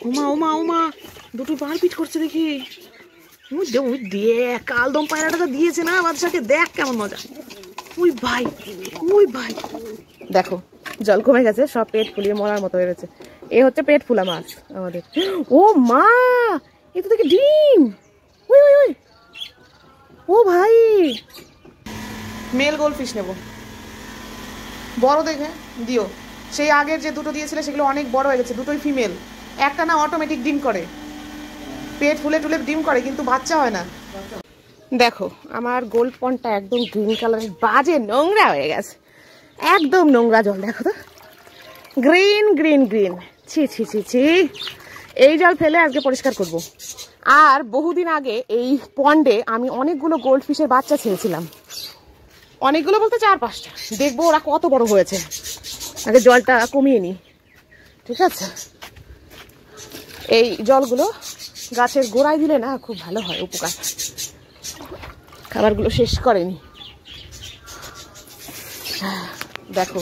ওমা ওমা ওমা দুটো মারপিট করছে দেখি। দেখ কালদম পায়রাটা তো দিয়েছে না বাদশাকে, দেখ কেমন মজা। ওই ভাই ওই ভাই দেখো জল কমে গেছে, সব পেট ফুলিয়ে মরার মতো হয়ে গেছে। এ হচ্ছে পেট ফুলা মাছ আমাদের। ও মা, এ তো দেখি ডিম। ওই ওই ওই, ও ভাই মেল গোল্ড ফিশ নেবো, বড় দেখে দিও। সেই আগের যে দুটো দিয়েছিলে সেগুলো অনেক বড় হয়ে গেছে, দুটোই ফিমেল। একটা না অটোমেটিক ডিম করে, পেট ফুলে টুলে ডিম করে কিন্তু বাচ্চা হয় না। দেখো আমার গোল্ড পন্ডটা একদম গ্রিন কালারের, বাজে নোংরা হয়ে গেছে, একদম নোংরা জল। দেখো তো গ্রিন গ্রিন গ্রিন, ছি ছি ছি ছি। এই জল ফেলে আজকে পরিষ্কার করব। আর বহুদিন আগে এই পন্ডে আমি অনেকগুলো গোল্ড ফিশের বাচ্চা ছেড়েছিলাম, অনেকগুলো বলতে 4-5টা। দেখবো ওরা কত বড় হয়েছে, আগে জলটা কমিয়ে নি, ঠিক আছে? এই জলগুলো গাছের গোড়ায় দিলে না খুব ভালো হয়, উপকার। খাবারগুলো শেষ করেনি। দেখো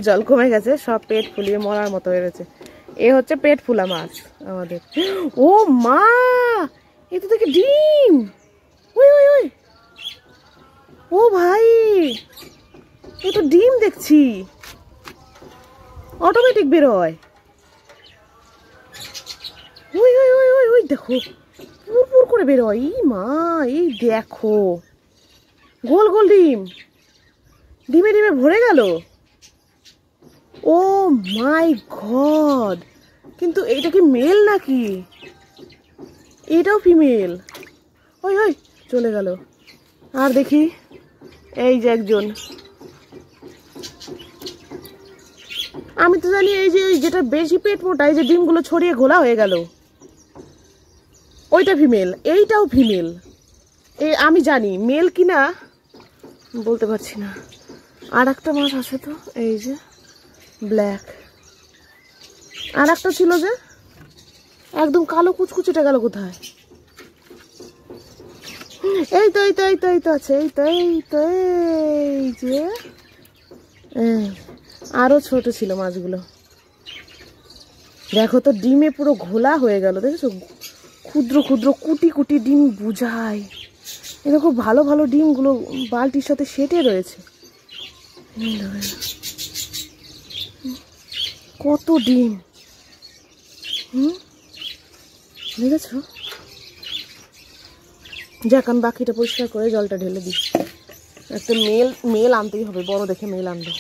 জল কমে গেছে, সব পেট ফুলিয়ে মরার মতো হয়ে গেছে। এ হচ্ছে পেট ফুলা মাছ আমাদের। ও মা, এ তো দেখি ডিম। ওই ওই ওই, ও ভাই এ তো ডিম দেখছি, অটোমেটিক বেরোয়। ওই ওই ওই ওই ওই দেখো পুর পুর করে বেরোয়। এই মা, এই দেখো গোল গোল ডিম, ডিমে ডিমে ভরে গেল। ও মাই গড, কিন্তু এইটা কি মেল নাকি? এটাও ফিমেল। ওই ওই চলে গেল। আর দেখি এই যে একজন, আমি তো জানি এই যে যেটা বেশি পেট মোটা, এই যে ডিমগুলো ছড়িয়ে ঘোলা হয়ে গেল, ওইটা ফিমেল, এইটাও ফিমেল। এই আমি জানি মেল কিনা বলতে পারছি না। আর একটা মাছ আছে তো, এই যে ব্ল্যাক। আর একটা ছিল যে একদম কালো কুচকুচিটা গেল কোথায়? এই তো এই তো এই তো এই তো আছে, এই তো এই তো এই যে। আরো ছোট ছিল মাছগুলো। দেখো তো ডিমে পুরো ঘোলা হয়ে গেল, দেখেছো? ক্ষুদ্র ক্ষুদ্র কুটি কুটি ডিম বুঝায়। এরকম ভালো ভালো ডিমগুলো বালতির সাথে সেটে রয়েছে। কত ডিম, দেখেছো? যাক আমি বাকিটা পরিষ্কার করে জলটা ঢেলে দিই। একটা মেল আনতেই হবে, বড় দেখে মেল আনবো।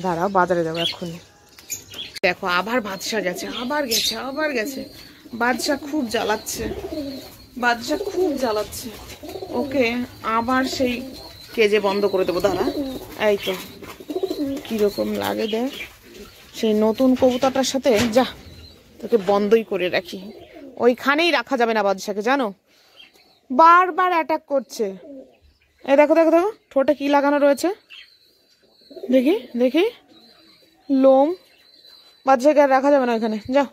দাঁড়াও বাজারে যাবো এক্ষুনি। দেখো আবার বাদশা গেছে, আবার গেছে, আবার গেছে। বাদশা খুব জ্বালাচ্ছে, বাদশা খুব জ্বালাচ্ছে। ওকে আবার সেই কেজে বন্ধ করে দেবো, দাঁড়া। এই তো কিরকম লাগে দেখ, সেই নতুন কবুতরটার সাথে যা, তোকে বন্ধই করে রাখি। ওইখানেই রাখা যাবে না বাদশাকে, জানো? বারবার অ্যাটাক করছে। এই দেখো দেখো দেখো ঠোঁটে কি লাগানো রয়েছে, দেখি দেখি, লোম। বাদশাকে আর রাখা যাবে না ওইখানে, যাও।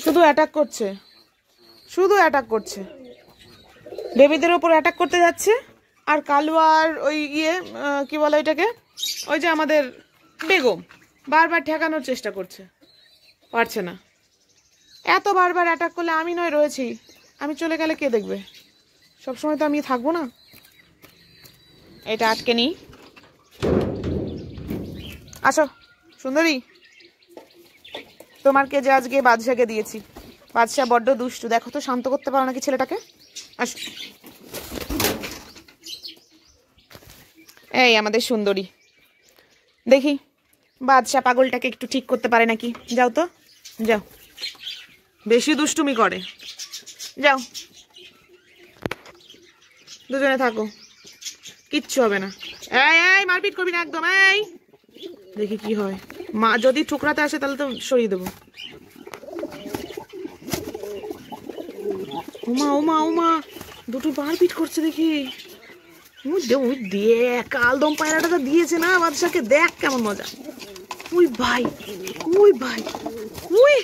শুধু অ্যাটাক করছে, শুধু অ্যাটাক করছে, বেবিদের ওপর অ্যাটাক করতে যাচ্ছে। আর কালুয়ার ওই কি বলে ওইটাকে, ওই যে আমাদের বেগম, বারবার ঠেকানোর চেষ্টা করছে, পারছে না। এত বারবার অ্যাটাক করলে আমি নয় রয়েছি, আমি চলে গেলে কে দেখবে? সবসময় তো আমি থাকবো না। এটা আটকে নিই। আসো সুন্দরী, তোমার কেজে আজকে বাদশাকে দিয়েছি। বাদশা বড্ড দুষ্টু, দেখো তো শান্ত করতে পারো নাকি ছেলেটাকে? আসো, এই আমাদের সুন্দরী। দেখি বাদশা পাগলটাকে একটু ঠিক করতে পারে নাকি। যাও তো যাও, বেশি দুষ্টুমি করে। যাও দুজনে থাকো, কিচ্ছু হবে না। এই এই মারপিট করবি না একদম। এই দেখি কি হয়, মা যদি ঠুকরাতে আসে তাহলে তো সরিয়ে দেবো। ওমা ওমা ওমা দুটো মারপিট করছে দেখি। দেখ কালদম পায়রাটা তো দিয়েছে না বাদশাকে, দেখ কেমন মজা। ওই ভাই ওই ভাই ওই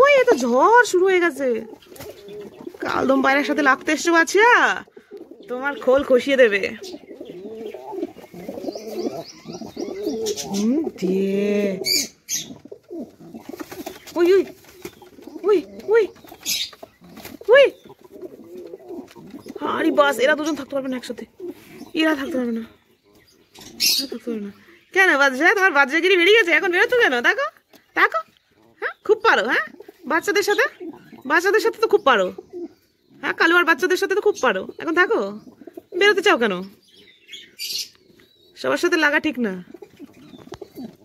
ওই, এত ঝড় শুরু হয়ে গেছে। কালদম পায়রার সাথে লাগতে এসছো বাচ্চা, তোমার খোল খসিয়ে দেবে। We we we we we. আরে বাস, এরা দুজন থাকতে পারবে না একসাথে, এরা থাকতে পারবে না, থাকতে পারবে না। কেন বাদশা, তোমার বাদশাগিরি বেরিয়ে গেছে, এখন বেরোচ্ছ কেন? দেখো দেখো, হ্যাঁ খুব পারো, হ্যাঁ বাচ্চাদের সাথে, বাচ্চাদের সাথে তো খুব পারো, হ্যাঁ কালুয়ার বাচ্চাদের সাথে তো খুব পারো, এখন থাকো, বেরোতে চাও কেন? সবার সাথে লাগা ঠিক না,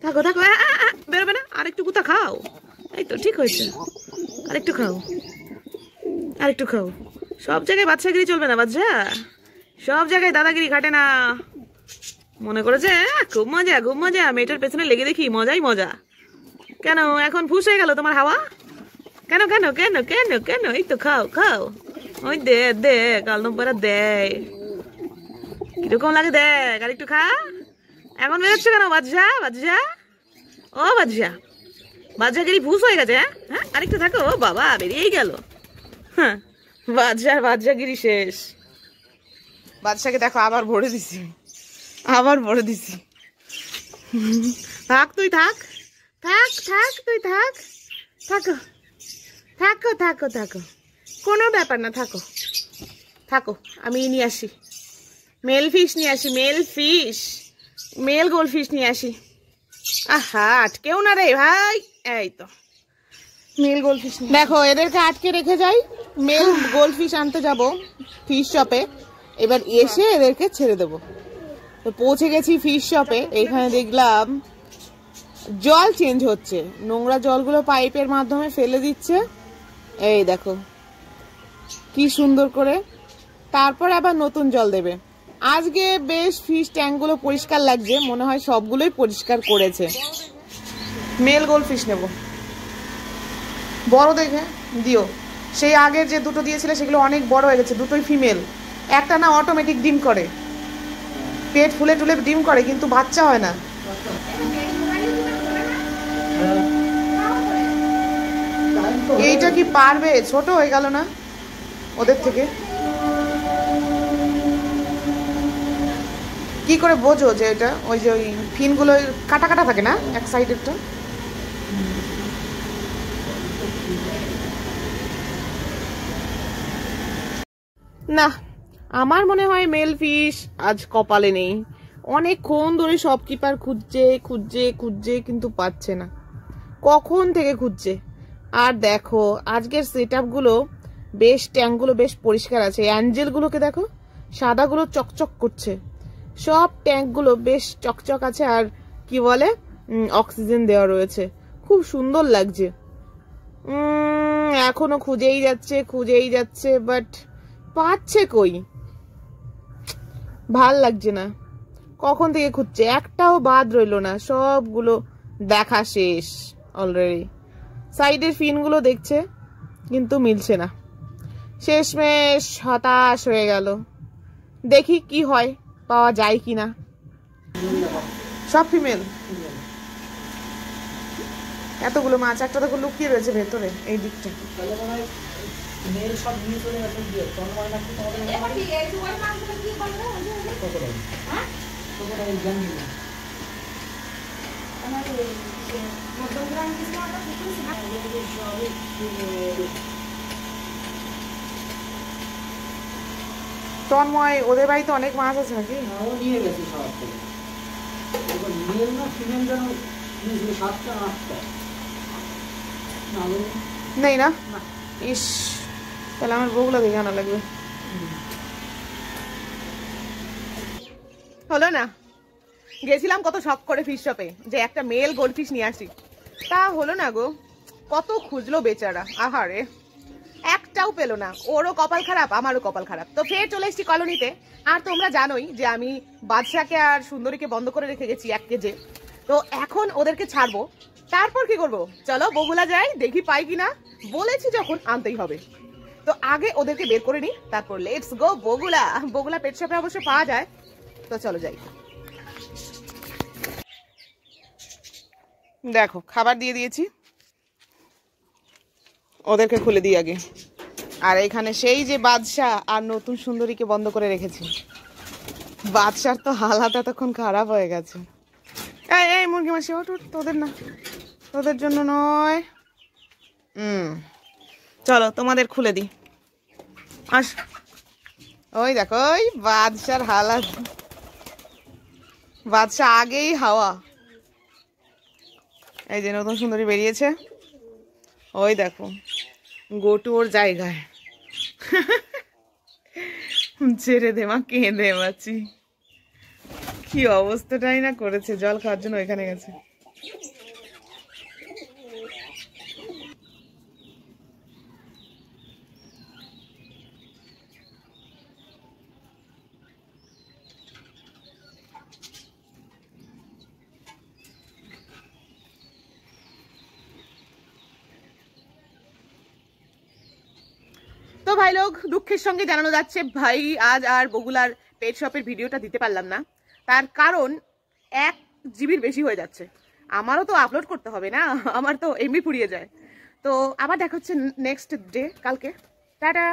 থাকো থাকো, বেরোবে না। আরেকটু গুতা খাও, এই তো ঠিক হয়েছে, আরেকটু খাও, আরেকটু খাও। সব জায়গায় বাচ্চাগিরি চলবে না বাচ্চা, সব জায়গায় দাদাগিরি খাটে না। মনে করেছে খুব মজা, খুব মজা, মেয়েটার পেছনে লেগে দেখি মজাই মজা। কেন এখন ফুস হয়ে গেল তোমার হাওয়া? কেন কেন কেন কেন কেন? এই তো খাও খাও, ওই দে দে, কাল নম্বরা দেয়, কিরকম লাগে দেখ, আরেকটু খা। এখন বেরোচ্ছ কেন বাদশা? বাদশা, ও বাদশা, বাদশাগিরি ফুস হয়ে গেছে, হ্যাঁ আরেকটু থাকো। ও বাবা, বেরিয়েই গেল, হ্যাঁ বাদশাগিরি শেষ। বাদশাকে দেখো আবার ভরে দিছি, আবার ভরে দিছি। থাক তুই থাক, থাক থাক তুই থাক, থাকো থাকো থাকো থাকো, কোনো ব্যাপার না, থাকো থাকো। আমি নিয়ে আসি মেল ফিশ, নিয়ে আসি male fish, male gold fish নিয়ে আসি। আহা, আটকেও না রে ভাই, এই তো মেল গোল্ড ফিশ। দেখো এদেরকে আটকে রেখে যাই, মেল গোল্ড ফিশ আনতে যাব ফিশ শপে, এবার এসে এদেরকে ছেড়ে দেবো। তো পৌঁছে গেছি ফিশ শপে, এখানে দেখলাম জল চেঞ্জ হচ্ছে, নোংরা জলগুলো পাইপের মাধ্যমে ফেলে দিচ্ছে, এই দেখো কি সুন্দর করে, তারপর আবার নতুন জল দেবে। আজকে বেশ ফিশ ট্যাঙ্কগুলো পরিষ্কার লাগছে, মনে হয় সবগুলোই পরিষ্কার করেছে। মেল গোল্ড ফিশ নেব, বড় দেখে দিও, সেই আগের যে দুটো দিয়েছিলে সেগুলো অনেক বড় হয়ে গেছে, দুটোই ফিমেল। একটা না অটোমেটিক ডিম করে, পেট ফুলে টুলে ডিম করে কিন্তু বাচ্চা হয় না। এইটা কি পারবে? ছোট হয়ে গেল না ওদের থেকে? কি করে বোঝো যে এটা ওই যে ওই ফিনগুলো কাটা কাটা থাকে না এক সাইডেরটা? না, আমার মনে হয় মেল ফিশ আজ কপালে নেই। অনেকক্ষণ ধরে শপকিপার খুঁজছে খুঁজছে খুঁজছে কিন্তু পাচ্ছে না, কখন থেকে খুঁজছে। আর দেখো আজকের সেট আপগুলো বেশ, ট্যাঙ্কগুলো বেশ পরিষ্কার আছে, অ্যাঞ্জেলগুলোকে দেখো সাদাগুলো চকচক করছে, সব ট্যাঙ্কগুলো বেশ চকচক আছে, আর কি বলে অক্সিজেন দেওয়া রয়েছে, খুব সুন্দর লাগছে। এখনো খুঁজেই যাচ্ছে বাট পাচ্ছে কই, ভাল লাগছে না। কখন থেকে খুঁজছে, একটাও বাদ রইলো না, সবগুলো দেখা শেষ অলরেডি। সাইডের ফিনগুলো দেখছে কিন্তু মিলছে না, শেষমেশ হতাশ হয়ে গেল। দেখি কি হয়, পাওয়া যায় কিনা। সব ফিমেল, এতগুলো মাছ, একটা দেখো লুকিয়ে রয়েছে ভেতরে এই দিকটা। তন্ময়, ওদের বাড়িতে অনেক মাছ আছে নাকি? নেই না? ইস, তাহলে আমার বউগুলো দেখে আনা লাগবে। হলো না, গেছিলাম কত শখ করে ফিশ শপে যে একটা মেল গোল্ড ফিশ নিয়ে আসি, তা হলো না গো, কত খুঁজলো বেচারা, আহারে একটাও পেলো না। ওরও কপাল খারাপ, আমারও কপাল খারাপ। তো ফের চলে এসেছি কলোনিতে, আর তোমরা জানোই যে আমি বাদশাকে আর সুন্দরীকে বন্ধ করে রেখে গেছি এক কেজে। তো এখন ওদেরকে ছাড়বো, তারপর কি করবো, চলো বগুলা যাই, দেখি পাই কিনা, বলেছি যখন আনতেই হবে। তো আগে ওদেরকে বের করে নিই, তারপর লেটস গো বগুলা। বগুলা পেট শপে অবশ্য পাওয়া যায়, তো চলো যাই। দেখো খাবার দিয়ে দিয়েছি, ওদেরকে খুলে দিই আগে। আর এখানে সেই যে বাদশা আর নতুন সুন্দরীকে বন্ধ করে রেখেছি। বাদশার তো হালাত এতক্ষণ খারাপ হয়ে গেছে। এই মুরগি মাসি ওঠ, তোদের না, তোদের জন্য নয়, চলো তোমাদের খুলে দিই। আস, ওই দেখো ওই বাদশার হালাত, বাদশা আগেই হাওয়া। এই যে নতুন সুন্দরী বেরিয়েছে, ওই দেখো গোটু ওর জায়গায়। ছেড়ে দে মা, কেঁদে বাঁচি। কি অবস্থাটাই না করেছে, জল খাওয়ার জন্য ওইখানে গেছে। তো ভাই লোক, দুঃখের সঙ্গে জানানো যাচ্ছে ভাই আজ আর বগুলার পেট শপের ভিডিওটা দিতে পারলাম না। তার কারণ 1 জিবির বেশি হয়ে যাচ্ছে। আমারও তো আপলোড করতে হবে না, আমার তো এমবি ফুরিয়ে যায়। তো আবার দেখা হচ্ছে নেক্সট ডে, কালকে। টাটা।